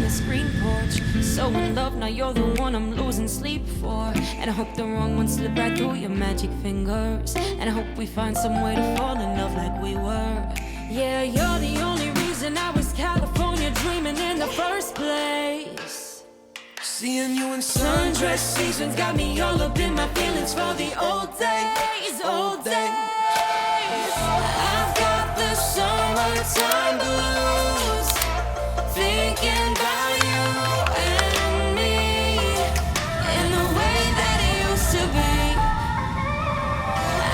the screen porch. So in love, now you're the one I'm losing sleep for. And I hope the wrong one slip right through your magic fingers. And I hope we find some way to fall in love like we were. Yeah, you're the only reason I was California dreaming in the first place. Seeing you in sundress seasons got me all up in my feelings for the old days, old days. I've got the summertime blues, thinking about you and me in the way that it used to be.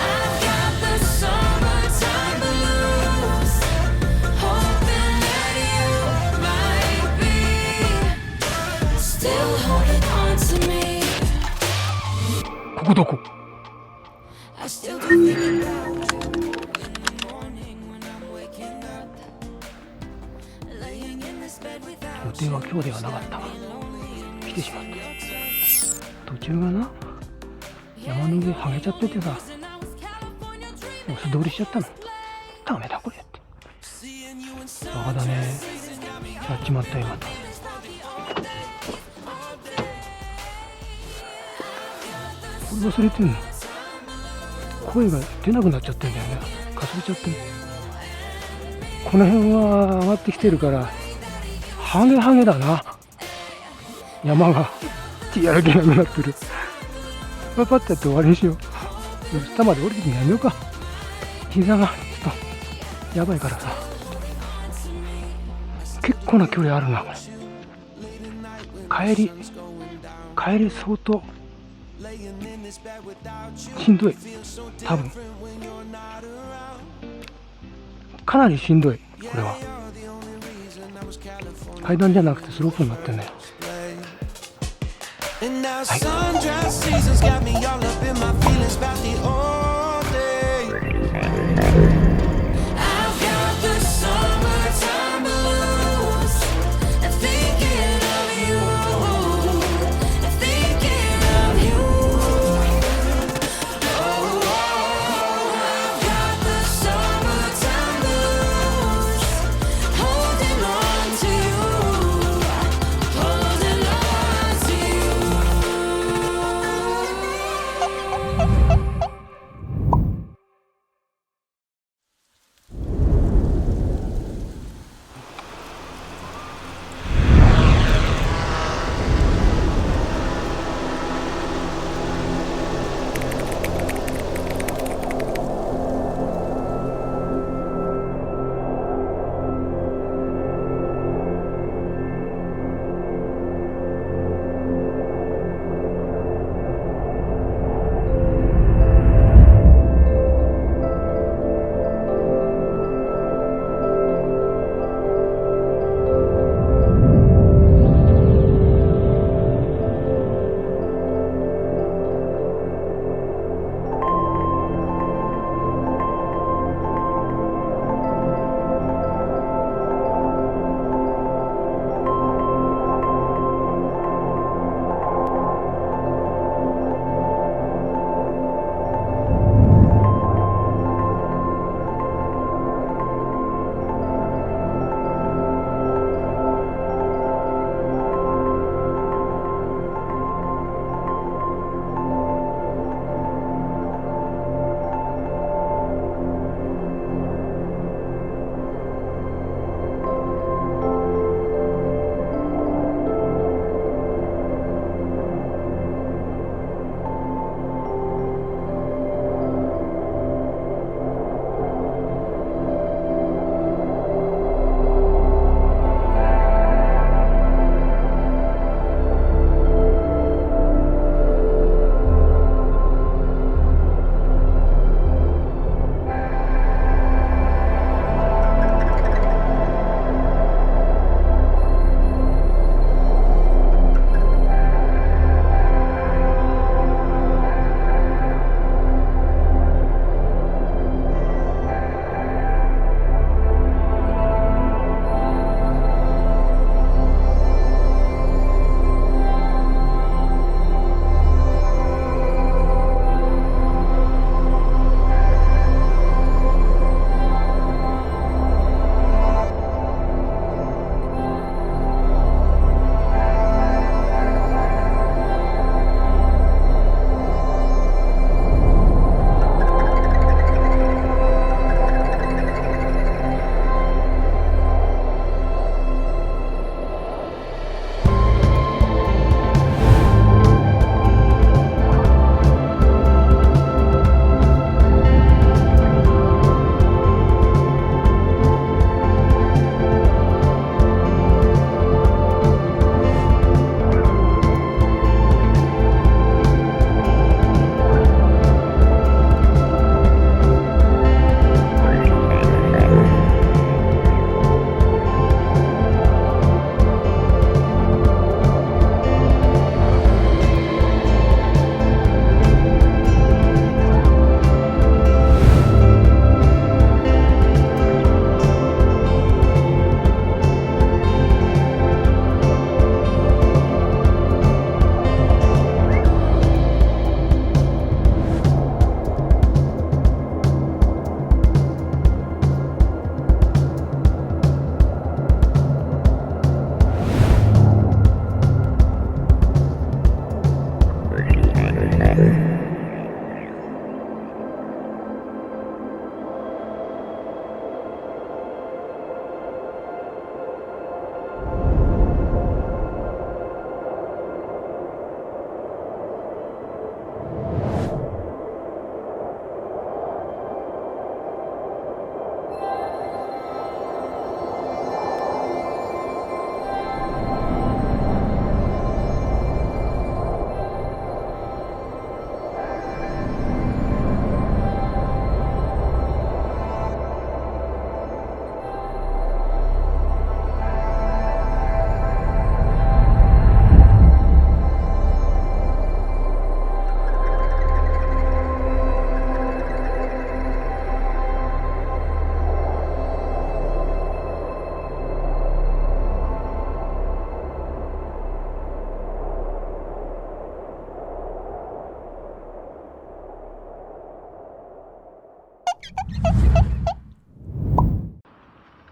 I've got the summertime blues, hoping that you might be still holding on to me. ここどこ？ I still do think about you in the morning when I'm waking up, laying in this bed 予 without 定は今日ではなかったが来てしまった。途中がな、山の上剥げちゃっててさ、もう素通りしちゃったの。ダメだこれって。バカだね。やっちまったよまた。これ忘れてんの。声が出なくなっちゃってんだよね。かすれちゃってる。この辺は上がってきてるからハゲハゲだな。山がやる気なくなってる。パッてやって終わりにしよう。下まで降りてみやめようか。膝がちょっとやばいからさ。結構な距離あるなこれ。帰り相当しんどい。多分かなりしんどい。これは階段じゃなくてスロープになってんだよ。はい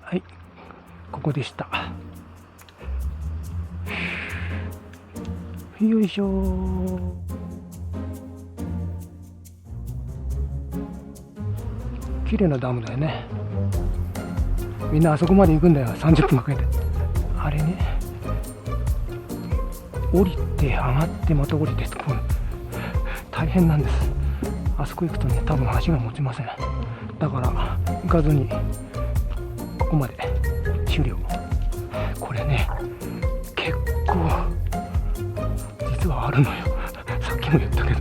はい、ここでした。よいしょ。綺麗なダムだよね。みんなあそこまで行くんだよ、30分かけて。あれね、降りて上がってまた降りて、これ大変なんです。あそこ行くとね、多分足が持ちません。だから行かずにここまで終了。これね、結構実はあるのよ。さっきも言ったけど、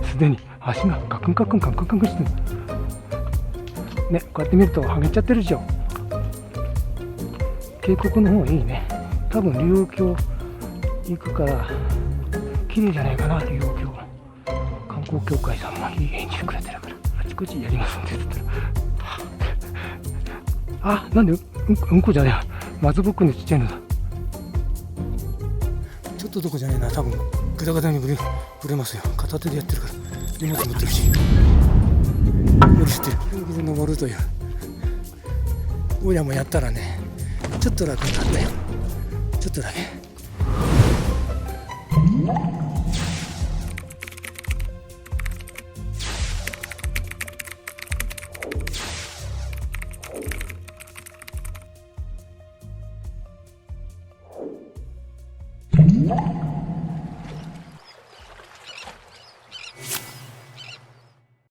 すでに足がガクンガクンガクンガクンしてるね。こうやって見るとはげちゃってるでしょ。渓谷の方がいいね。多分竜王峡行くから綺麗じゃないかな。竜王峡観光協会さんもいい返事くれてるから、あちこちやりますんでって言ってる。あ、なんでうんこじゃねえや、松ぼっくりのちっちゃいのだ。ちょっとどこじゃねえな、多分グダグダにぶれますよ。片手でやってるから荷物持ってるし無理してる。で登るという、親もやったらね、ちょっと楽になったよ。ちょっとだけ。